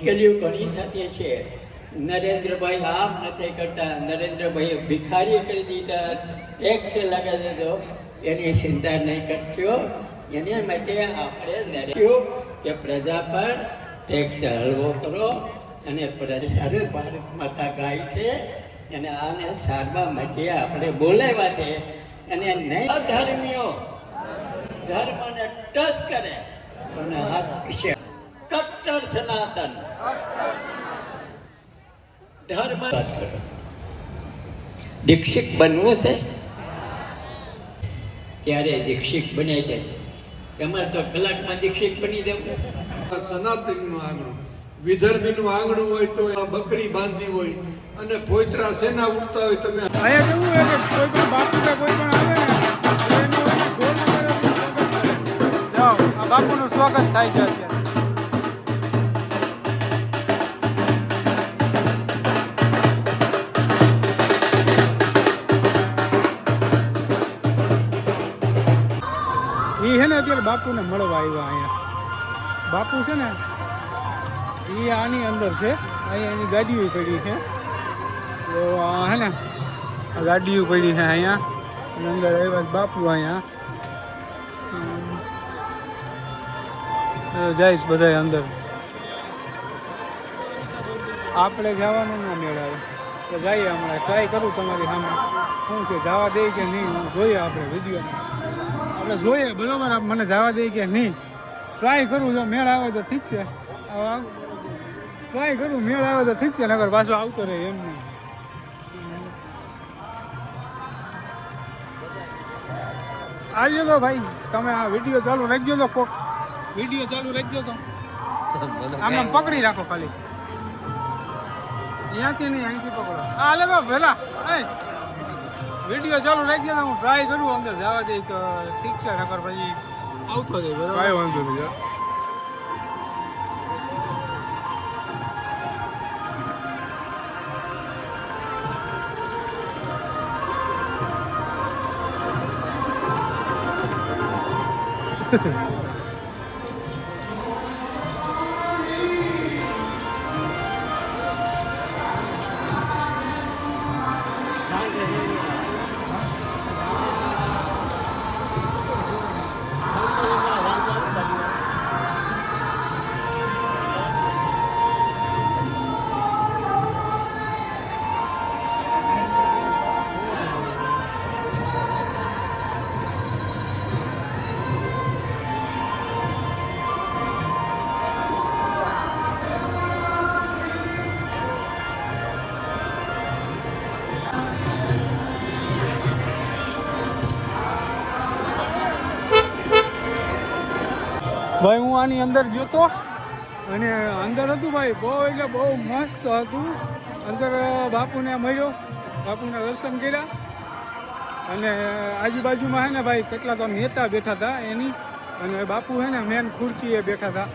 મુશ્કેલીઓ ઘણી થતી છે. નરેન્દ્રભાઈ આમ નથી કરતા, નરેન્દ્રભાઈએ ભિખારી કરી દીધા, ટેક્સ લગાવી દીધો, એની ચિંતા નહીં કરજો. એને માટે આપણે કે પ્રજા પર ટેક્સ હળવો કરો અને પ્રજા સારું ભારત માતા ગાય છે અને આને સારવા માટે આપણે બોલાવ્યા છે. અને નહીં ધર્મીઓ ધર્મને ટચ કરે અને હાથ પીછે કટ્ટર સનાતન ધર્મ. દીક્ષિત બનવું છે ત્યારે દીક્ષિત બને છે. તમારે તો કલાકમાં દીક્ષિત બની દેવું છે. સનાતનનું આંગણું, વિધર્મીનું આંગણું હોય તો બકરી બાંધી હોય અને પોઈત્રા સેના ઉઠતા હોય. તમે અહીંયા કેવું હોય કે કોઈ પણ બાપુના કોઈ પણ આવે ને એનું ઢોલ વગાડવાનું સ્વાગત કરે. જાઓ આ બાપુનું સ્વાગત થાય છે અત્યારે. એ છે ને અત્યારે બાપુને મળવા આવ્યા અહીંયા. બાપુ છે ને એ આની અંદર છે. અહીંયા એની ગાડીઓ પડી છે. તો હે ને આ ગાડીઓ પડી છે અહીંયા અંદર આવ્યા બાપુ અહીંયા જઈશ બધા અંદર. આપણે જવાનું ના મેળ આવે તો જઈએ. હમણાં ટ્રાય કરું તમારી સામે શું છે, જવા દે કે નહીં જોઈએ. આપણે વિડીયોમાં આપણે જોઈએ બરાબર. મને જવા દે કે નહીં ટ્રાય કરું. જો મેળ આવે તો ઠીક છે, ટ્રાય કરું. મેળ આવે તો ઠીક છે, નગર પાછો આવતો રહે એમ નહીં. આવજો તો ભાઈ તમે આ વિડીયો ચાલુ રાખજો તો કોક વિડીયો ચાલુ રાખજો તો આમ પકડી રાખો ખાલી. અહીંયાથી નહીં અહીંથી પકડો. હા લે તો ભેલા વિડીયો ચાલુ રાખજો તો હું ટ્રાય કરું અંદર જવા દઈ તો ઠીક છે, નકર પછી આવતો રહે બરાબર. કાંઈ વાંધો નહીં. ભાઈ હું આની અંદર ગયો તો અને અંદર હતું ભાઈ બહુ એટલે બહુ મસ્ત હતું. અંદર બાપુને મળ્યો, બાપુના દર્શન કર્યા અને આજુબાજુમાં હે ને ભાઈ કેટલા તો નેતા બેઠા હતા એની. અને બાપુ હે ને મેન ખુરચીએ બેઠા હતા.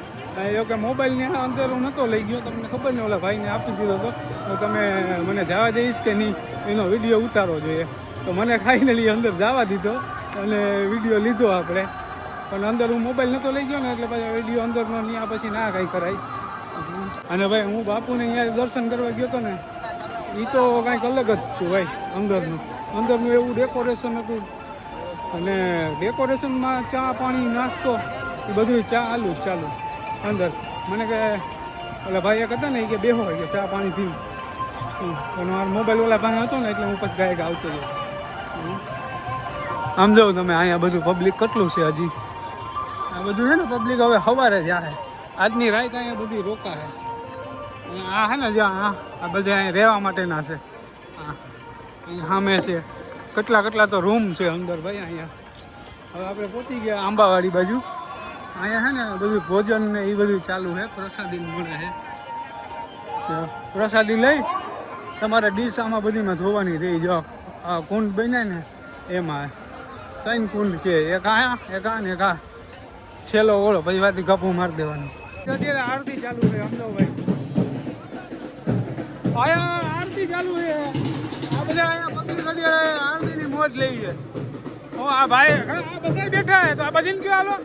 એ કે મોબાઈલને અંદર હું નહોતો લઈ ગયો, તમને ખબર ને ઓલા ભાઈને આપી દીધો હતો. તો તમે મને જવા દઈશ કે નહીં એનો વિડીયો ઉતારવો જોઈએ. તો મને ફાઇનલી અંદર જવા દીધો અને વિડીયો લીધો આપણે. પણ અંદર હું મોબાઈલ નહોતો લઈ ગયો ને એટલે પછી વિડીયો અંદરનો ત્યાં પછી ના કાંઈ કરાય. અને ભાઈ હું બાપુને અહીંયા દર્શન કરવા ગયો હતો ને એ તો કાંઈક અલગ જ હતું ભાઈ. અંદરનું એવું ડેકોરેશન હતું અને ડેકોરેશનમાં ચા પાણી નાસ્તો એ બધું ચાલુ અંદર. મને કે ઓલા ભાઈ એક હતા ને એ કે બેહો કે ચા પાણી પીવું. અને મારો મોબાઈલ ઓલા પાસે હતો ને એટલે હું પછી ગાયક આવતો રહ્યો. આમ જાઉં તમે અહીંયા બધું પબ્લિક કેટલું છે હજી. આ બધું છે ને પબ્લિક હવે સવારે જ આવે. આજની રાત અહીંયા બધી રોકાય. અને આ છે ને જ્યાં આ બધા અહીંયા રહેવા માટેના છે. અહીંયા સામે છે કેટલા તો રૂમ છે અંદર ભાઈ અહીંયા. હવે આપણે પહોંચી ગયા આંબાવાડી બાજુ. અહીંયા છે ને બધું ભોજન ને એ બધું ચાલુ છે. પ્રસાદી મળે છે. પ્રસાદી લઈ તમારે ડીશ આમાં બધીમાં ધોવાની રહી. જો આ કુંડ બને ને એમાં 3 કુંડ છે. એક આ ને એક આ છેલ્લો ઓળો પછી વાથી ગપું મારી દેવાનું. અત્યારે આરતી ચાલુ છે અમદાવાદ. અહીંયા આરતી ચાલુ છે. આ બધા અહીંયા પકડી આરતીની મોજ લઈ છે. આ ભાઈ આ બધા બેઠા હે તો આ બજીને કયો હાલો.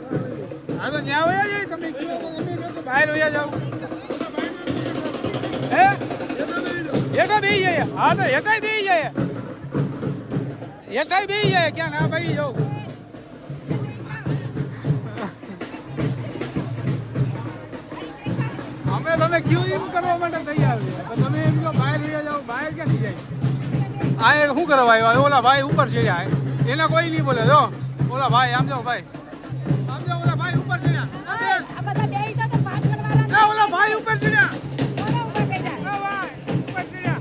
હા તો ત્યાં વયા જાય તમે કયો તો બહાર વયા જાઓ. હેઠા બેસી જાય હા તો હેઠાય બેસી જાય હેઠાય બેસી જાય ક્યાં ના ભાઈ જાઉં અમે તમે ક્યુ એમ કરવા માટે તૈયાર છે પણ તમે એમ કહો બહાર લઈ જાઓ બહાર ક્યાંથી જાય આ એક શું કરવા આવ્યા ઓલા ભાઈ ઉપર ચડ્યા એના કોઈ નહીં બોલે જો ઓલા ભાઈ આમ જાઓ ભાઈ આમ જાઓ ઓલા ભાઈ ઉપર ચડ્યા આ બધા બેહી તો પાછળ વાળા ના ઓલા ભાઈ ઉપર ચડ્યા કોને ઉપર કહી જાય ના ભાઈ ઉપર ચડ્યા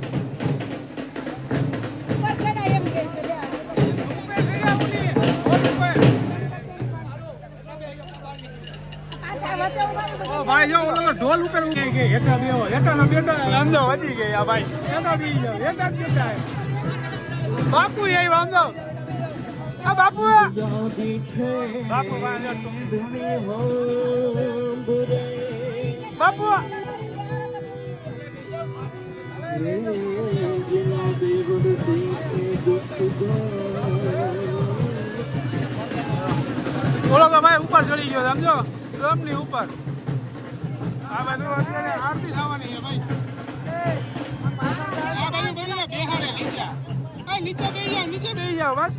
ઉપર છે ને એમ કહે છે લે ઉપર ચડ્યા ઉની ઉપર પાછા વચ્ચે ઉભા ઓ ભાઈ જો ઓલો ઢોલ ઉપર કે હેઠા બેહો હેઠાનો બેટા સમજો વધી ગયા ભાઈ હેઠા બેહી જાઓ હેઠા બેટા બાપુ એ સમજો આ બાપુ બાપુ બાપુ ઓલો તો ભાઈ ઉપર ચડી ગયો સમજો ડ્રમની ઉપર આ બાજુ અત્યારે આરતી થવાની છે ભાઈ આ બાજુ બોલો બેહાડે નીચે ભાઈ નીચે બેસી જાઓ બસ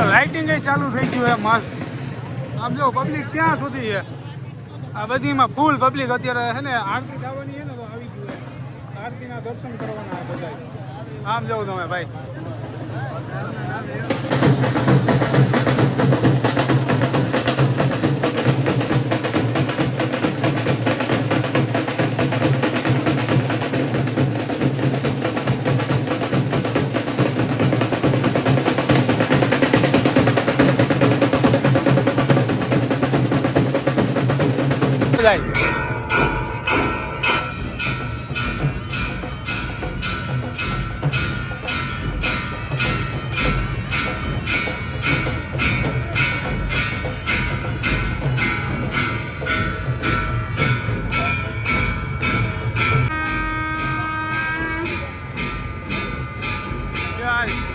લાઇટિંગ ચાલુ થઈ ગયું હે મસ્ત આમ જો પબ્લિક ક્યાં સુધી છે આ બધીમાં ફૂલ પબ્લિક અત્યારે છે ને આરતી થવાની છે ને તો આવી ગયું છે આરતીના દર્શન કરવાના બધા આમ જાઓ તમે ભાઈ જાય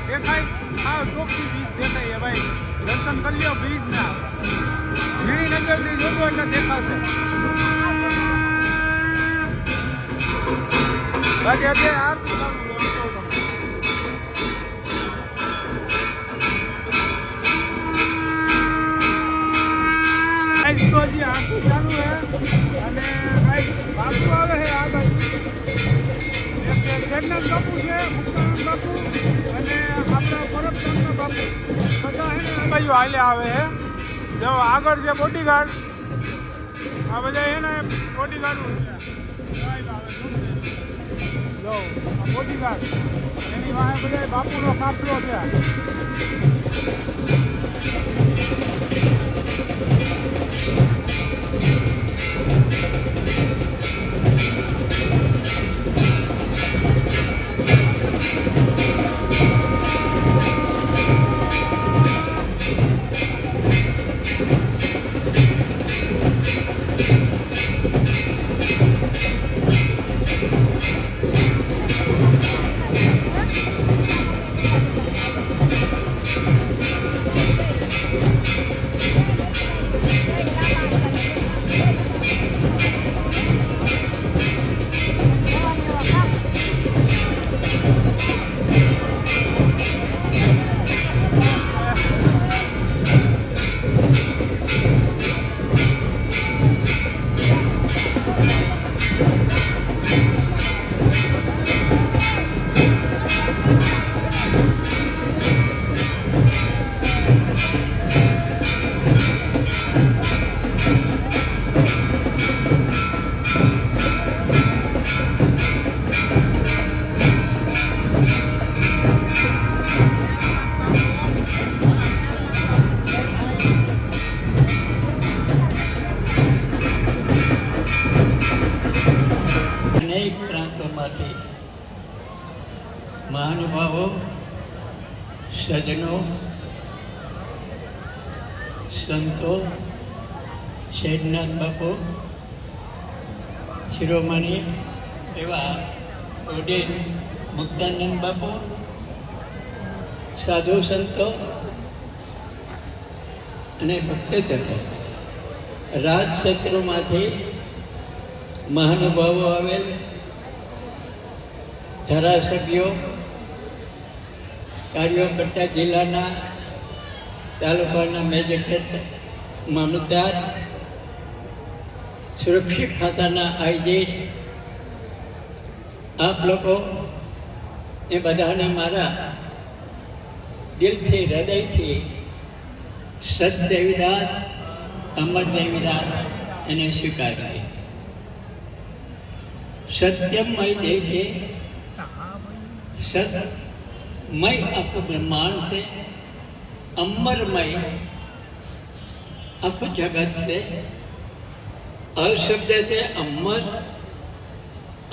દેખાય આ ચોખ્ખી બીજ દેખાય ભાઈ દર્શન કરી લ્યો બીજ ના ગિરિનગરથી જોજો એટલે દેખાશે બાકી અત્યારે આરતી ચાલુ હજી આરતી ચાલુ છે અને બાપુ આવે છે આ બાજુ શેરનાથ બાપુ છે મુક્તાનંદ બાપુ અને આપણા પરબધામના બાપુ બધા છે ને આ બાજુ હાલે આવે છે જો આગળ છે બોડીગાર્ડ આ બધા એને બોડીગાર્ડ જો આ બોડીગાર્ડ એની વાહે બધા બાપુનો કાફલો છે મહાનુભાવો, સજ્જનો, સંતો, શેઠનાથ બાપુ, શિરોમણી એવા ઓડેન મુક્તાનંદ બાપુ, સાધુ સંતો અને ભક્તજનો, રાજસત્રોમાંથી મહાનુભાવો આવેલ, ધારાસભ્યો, કાર્યકર્તા, જિલ્લાના તાલુકાના મેજિસ્ટ્રેટ, મામલતદાર, સુરક્ષા ખાતાના આઈજી, આપ લોકો એ બધાને મારા દિલથી, હૃદયથી સદદેવીદાસ, અમર દેવીદાસ એને સ્વીકારીએ. સત્યમય દેહ सतमय अख ब्रह्मांड से, अमरमय अख जगत से, अशब्द से अमर,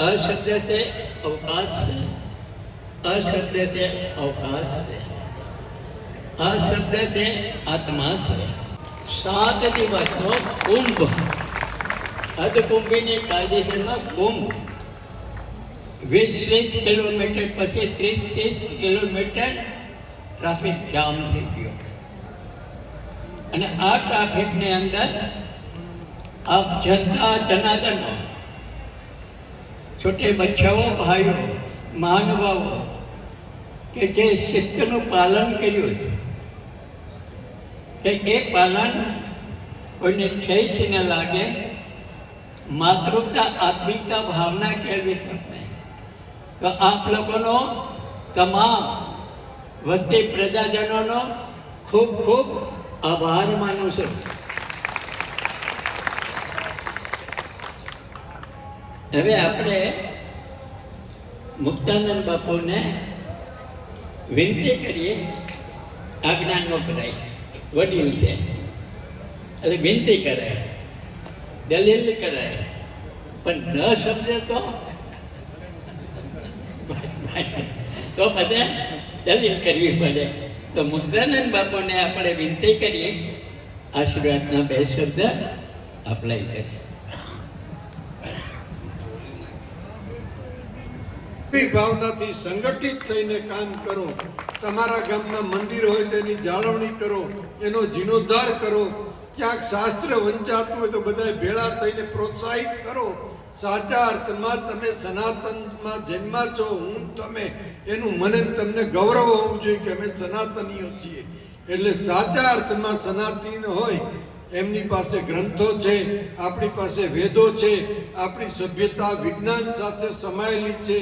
अशब्द से अवकाश से, अशब्द से अवकाश से, अशब्द से आत्मा से 7 दिवसનો કુંભ, અધકુંભની કાયદેસરમાં કુંભ 20 કિલોમીટર પછી 30 કિલોમીટર ટ્રાફિક જામ થઈ ગયો. અને આ ટ્રાફિકની અંદર આપ જનતા જનાર્દનો, છોટે બચ્ચાઓ, ભાઈઓ, મહાનુભાવો કે જે શિસ્તનું પાલન કર્યું છે, કે એ પાલન કોઈને ઠેસ ન લાગે, માતૃતા, આત્મિકતા, ભાવના કેળવી શકે. તો આપ લોકોનો, તમામ વતી પ્રજાજનોનો ખૂબ ખૂબ આભાર માનું છું. હવે આપણે મુક્તાનંદ બાપુને વિનંતી કરીએ, આજ્ઞા ન કરાય, વડીલ છે એટલે વિનંતી કરાય, દલીલ કરાય, પણ ન સમજે તો બધે દલીલ કરવી પડે. તો મુક્તાનંદ બાપુને આપણે વિનંતી કરીએ, આશીર્વાદના 2 શબ્દ અપ્લાય કરીએ. ભાવનાથી સંગઠિત થઈને કામ કરો. તમારા ગામમાં મંદિર હોય તેની જાળવણી કરો, એનો જીર્ણોદ્ધાર કરો. ક્યાંક શાસ્ત્ર વંચાતું હોય તો બધા ભેળા થઈને પ્રોત્સાહિત કરો. સાચા અર્થમાં તમે સનાતનમાં જન્મા છો, હું તમે, એનું મને તમને ગૌરવ હોવું જોઈએ કે અમે સનાતનીઓ છીએ. એટલે સાચા અર્થમાં સનાતન હોય એમની પાસે ગ્રંથો છે, આપણી પાસે વેદો છે, આપણી સભ્યતા વિજ્ઞાન સાથે સમાયેલી છે.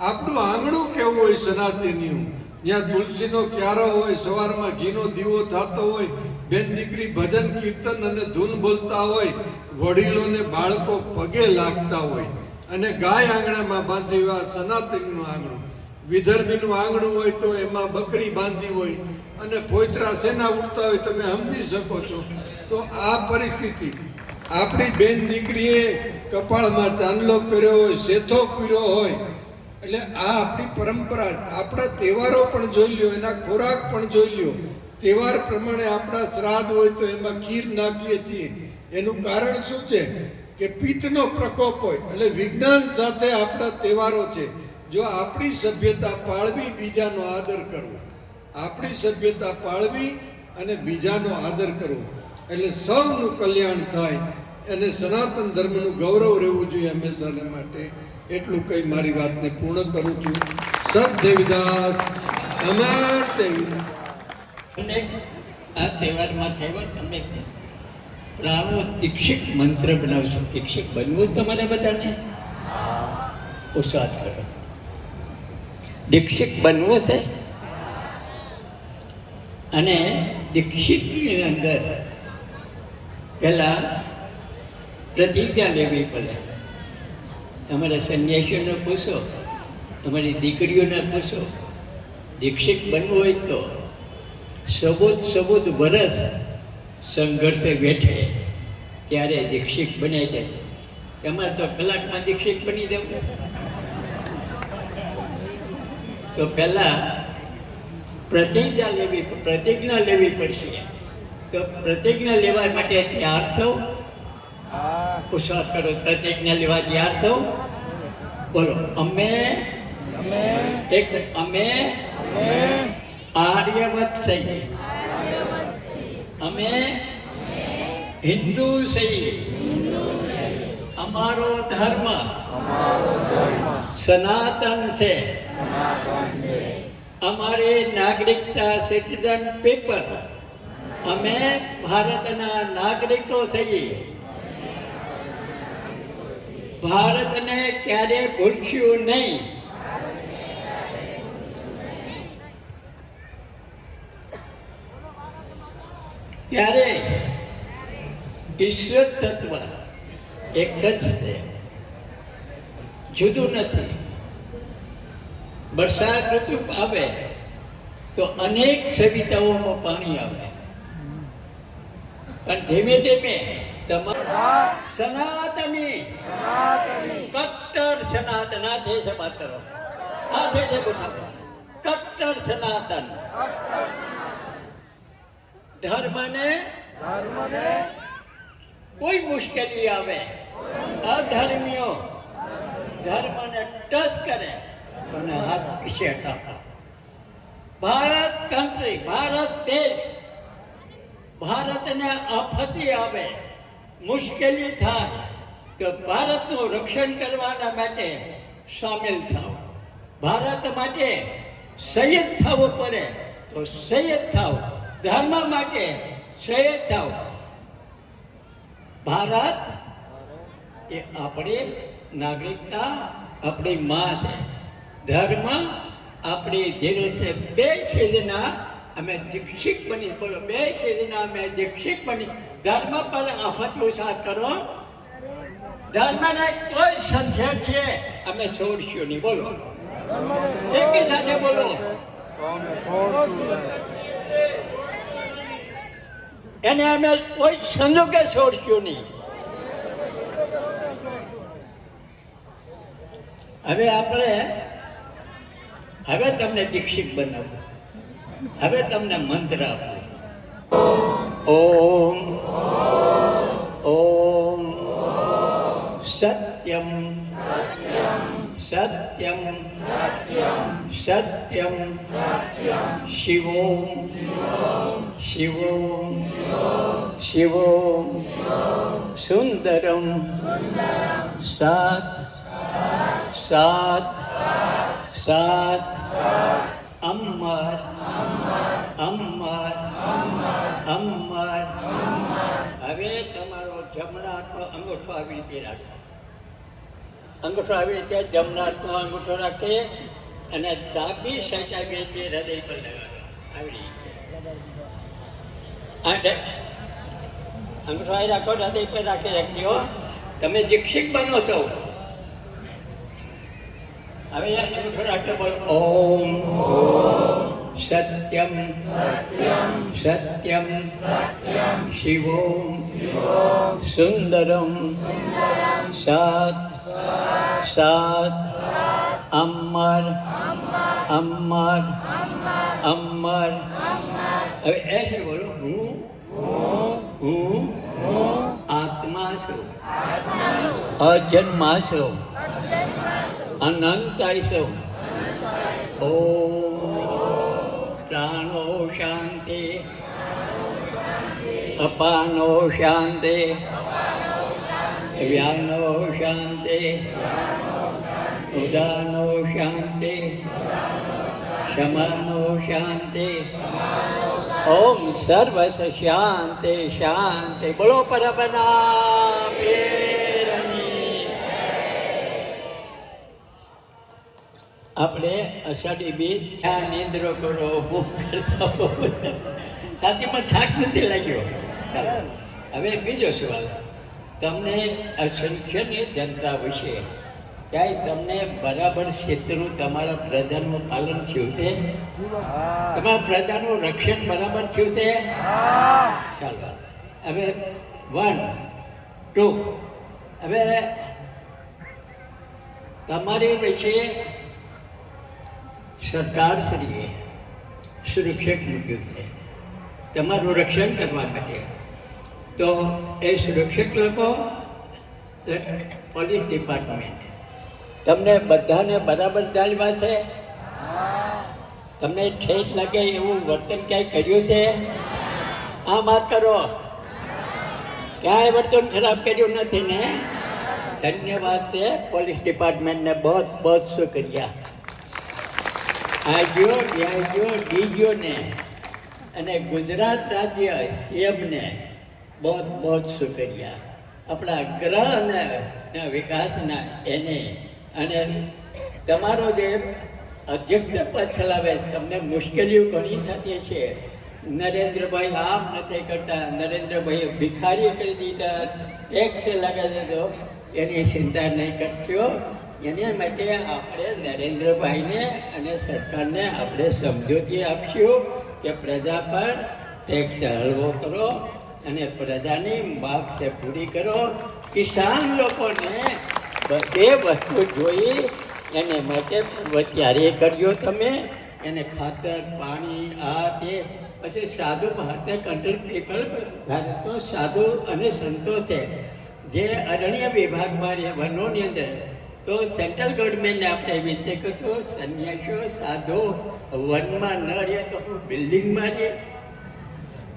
આપણું આંગણું કેવું હોય સનાતનીયું, જ્યાં તુલસીનો ક્યારો હોય, સવારમાં ઘીનો દીવો થતો હોય, બેન દીકરી ભજન કીર્તન અને ધૂન બોલતા હોય, વડીલોને બાળકો પગે લાગતા હોય, અને ગાય આંગણામાં બાંધી હોય સનાતનનું આંગણું. વિદર્ભીનું આંગણું હોય તો એમાં બકરી બાંધી હોય, અને પોયત્રા સેના ઉઠતા હોય, તમે સમજી શકો છો. તો આ પરિસ્થિતિ, આપણી બેન દીકરીએ કપાળમાં ચાંદલો કર્યો હોય, શેથો કર્યો હોય, એટલે આ આપણી પરંપરા. આપણા તહેવારો પણ જોઈ લ્યો, એના ખોરાક પણ જોઈ લ્યો. તહેવાર પ્રમાણે આપણા શ્રાદ્ધ હોય તો એમાં ખીર નાખીએ છીએ. એનું કારણ શું છે કે પિત્તનો પ્રકોપ હોય, એટલે વિજ્ઞાન સાથે આપણા તહેવારો છે. જો આપણી સભ્યતા પાળવી, બીજાનો આદર કરવો, આપણી સભ્યતા પાળવી અને બીજાનો આદર કરવો, એટલે સૌનું કલ્યાણ થાય અને સનાતન ધર્મનું ગૌરવ રહેવું જોઈએ હંમેશાને માટે. એટલું કઈ મારી વાતને પૂર્ણ કરું છું. સત દેવીદાસ, અમર દેવીદાસ. આ તહેવારમાં થયો તમે પ્રાણો દીક્ષિત મંત્ર બનાવશો. દીક્ષિત બનવું તમારે બધાને ઉત્સાહ કરો. દીક્ષિત બનવું છે, અને દીક્ષિતની અંદર પહેલા પ્રતિજ્ઞા લેવી પડે. તમારા સંન્યાસીઓને પૂછો, તમારી દીકરીઓને પૂછો, દીક્ષિત બનવું હોય તો સબૂત વરસ સંઘર્ષે બેઠે ત્યારે દીક્ષિત બને જાય. તમારે તો કલાકમાં દીક્ષિત બની જવું. તો પહેલા પ્રતિજ્ઞા લેવી પડશે. તો પ્રતિજ્ઞા લેવા માટે તૈયાર છો? પુરુષાર્થ કરો. પ્રતિજ્ઞા લેવા તૈયાર છો? બોલો. અમે આર્યવત છીએ. અમે હિન્દુ છીએ. અમારો ધર્મ સનાતન છે. અમારી નાગરિકતા સિટીઝન પેપર. અમે ભારતના નાગરિકો છીએ. ભારતને ક્યારે ભૂલશું નહીં. ત્યારે ઈશ્વર તત્વ એક જ છે, જુદું નથી. વરસાદ ઋતુ આવે તો અનેક સવિતાઓમાં પાણી આવે, પણ ધીમે ધીમે સનાતની કટ્ટર સનાતન હાથે છે વાત કરો, હાથે છે બોલાવો. કટ્ટર સનાતન ધર્મને કોઈ મુશ્કેલી આવે, અધર્મીઓ ધર્મને ટચ કરે અને હાથ પીછે હટાવતા. ભારત કન્ટ્રી, ભારત દેશ, ભારતને આપત્તિ આવે, મુશ્કેલી થાય તો ભારતનું રક્ષણ કરવાના માટે સામેલ થાવ. ભારત માટે શહીદ થવું પડે તો શહીદ થાવ. ધર્મ માટે શહીદ થાવ. ભારત એ આપણી નાગરિકતા, આપણી માં છે. ધર્મ આપણી ધીરે છે. બે સિદ્ધના અમે દીક્ષિત બની. બોલો. બે સિદ્ધના અમે દીક્ષિત બની. ધર્મ પર આફત સાથ કરો. ધર્મને કોઈ સંશય છે અમે છોડશું નહીં. બોલો. એકી સાથે બોલો. એને અમે કોઈ સંજોગે છોડશું નહીં. હવે તમને દીક્ષિત બનાવો. હવે તમને મંત્ર આપો. ઓમ ઓમ સત્યમ સત્યમ સત્યમ શિવોમ શિવોમ શિવોમ સુંદરમ સાત સાત સાત અમર અમર અમર. હવે તમારો જમણા હાથનો અંગૂઠો આવી રીતે રાખો. અંગૂઠો આવી રીતે જમણા હાથનો અંગૂઠો રાખે અને ડાબી સાઈડ આવી રીતે હૃદય પર લગાવો. આવી રીતે અંગૂઠો આવી રાખો, હૃદય પર રાખી રાખજો. તમે દીક્ષિત બનો છો. હવે અંગૂઠો રાખો. બોલો. ઓમ સત્યમ સત્યમ શિવોમ સુંદરમ સાત સાત અમર અમર અમર. હવે ऐसे બોલો. હું આત્મા છું, અજન્મા છું, અનંતાય છું. ઓમ પ્રાણો શાંતિ, અપાનો શાંતિ, વ્યાનો શાંતિ, ઉદાનો શાંતિ, क्षमानो शांति. ओम सर्वस शांति शांति. बोलो परबना पीરની. આપણે અષાઢી બીજ ત્યાં નિંદ્રો કરો, ભૂખ કરતા સાથીમાં થાક નથી લાગ્યો. હવે બીજો સવાલ. તમને અસંખ્યની જનતા વિશે ક્યાંય તમને બરાબર ક્ષેત્રનું તમારા પ્રજાનું પાલન થયું છે? તમારા પ્રજાનું રક્ષણ બરાબર થયું છે? ચાલો હવે 1 2. હવે તમારી વિશે સરકારશ્રીએ સુરક્ષક મૂક્યું છે તમારું રક્ષણ કરવા માટે. તો એ સુરક્ષક લોકો પોલીસ ડિપાર્ટમેન્ટ તમને બધાને બરાબર જાળવા છે? તમને ઠેસ લાગે એવું વર્તન ક્યાંય કર્યું છે? આ વાત કરો. ક્યાંય વર્તન ખરાબ કર્યું નથી ને? ધન્યવાદ છે પોલીસ ડિપાર્ટમેન્ટને. બહુ બહુ શુક્રિયા. આજો વ્યાજો ડીજોને અને ગુજરાત રાજ્ય સીએમને બહુ બહુ શુક્રિયા. આપણા ગ્રહ અને વિકાસના એને અને તમારો જે અધ્યક્ષ પદ ચલાવે તમને મુશ્કેલીઓ ઘણી થતી છે. નરેન્દ્રભાઈ આમ નથી કરતા, નરેન્દ્રભાઈએ ભિખારી કરી દીધા, ટેક્સ લગાવી દીધો, એની ચિંતા નહીં કરજો. એને માટે આપણે નરેન્દ્રભાઈને અને સરકારને આપણે સમજૂતી આપશું કે પ્રજા પર ટેક્સ હળવો કરો અને પ્રજાની માગ છે પૂરી કરો. કિસાન લોકોને બધી વસ્તુ જોઈ એને માટે ત્યારે કરજો તમે. એને ખાતર પાણી આ તે પછી સાધુ ભારતીય કન્ટ્રી પીપલ ભારતનો સાધુ અને સંતો છે જે અરણ્ય વિભાગમાં રહે વનોની અંદર. તો સેન્ટ્રલ ગવર્મેન્ટને આપણે વિનંતી કરશું સંન્યાસીઓ સાધુ વનમાં ન રહે તો બિલ્ડિંગમાં રહે.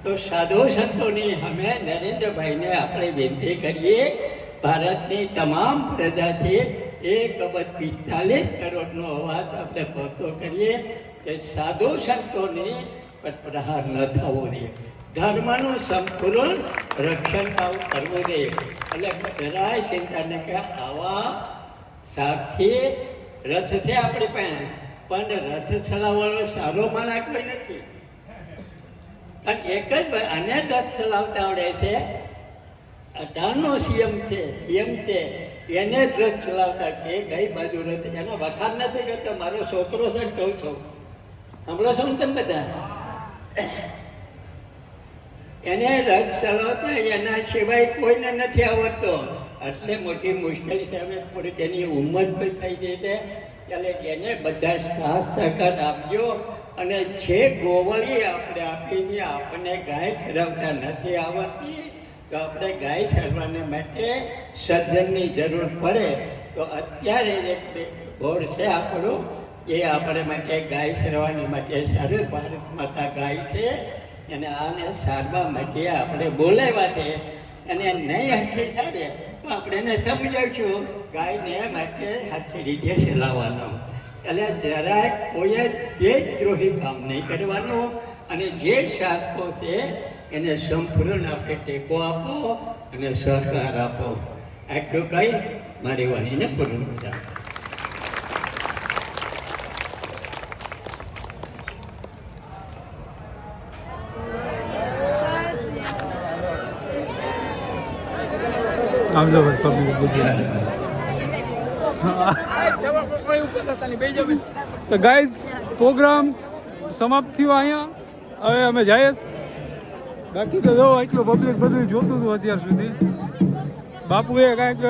તો સાધુ સંતોની અમે નરેન્દ્રભાઈને આપણે વિનંતી કરીએ ભારતની તમામ પ્રજાથી 1.45 કરોડનો અવાજ આપણે પહોંચતો કરીએ કે સાધુ સંતોની પર પ્રહાર ન થવો જોઈએ. ધર્મનું સંપૂર્ણ રક્ષણ કરવું જોઈએ. એટલે જરાય ચિંતા ન કે આવા સાથી રથ છે આપણી પાસે, પણ રથ ચલાવવાનો સારો માણસ કોઈ નથી. અને એક જ ભાઈ આને રથ ચલાવતા આવડે છે. 18નો સીએમ છે એને જ રથ ચલાવતા કે કઈ બાજુ રથ એના વખાણ નથી કરતો. મારો છોકરો છે કહું છું, સાંભળો છો ને તમે બધા? એને રથ ચલાવતા એના સિવાય કોઈને નથી આવડતો. એટલે મોટી મુશ્કેલી છે. હવે થોડીક એની ઉંમર પણ થઈ ગઈ છે એટલે એને બધા સાથ સહકાર આપજો. અને જે ગોવળી આપણે આપી છે, આપણને ગાય ચરાવતા નથી આવડતી તો આપણે ગાય ચરવાને માટે સર્જનની જરૂર પડે. તો અત્યારે એક બોર્ડ છે આપણું, એ આપણે માટે ગાય ચરવાની માટે સારું ભારત માતા ગાય છે અને આને સારવા માટે આપણે બોલાવ્યા છે. અને નહીં હરખી થાય તો આપણે એને સમજાવશું ગાયને માટે હરખી રીતે ચલાવવાનો. એટલે જરાય કોઈ દેશદ્રોહી કામ નહીં કરવાનું. અને જે શાસકો છે એને સંપૂર્ણ આપણે ટેકો આપો અને સહકાર આપો. આટલું કહી મારી વાણીને પૂર્ણ કરું. તો ગાઈઝ પ્રોગ્રામ સમાપ્ત થયો અહીંયા. હવે અમે જઈએ. બાકી તો જો એટલું પબ્લિક બધું જોતું હતું અત્યાર સુધી. બાપુએ કાંઈક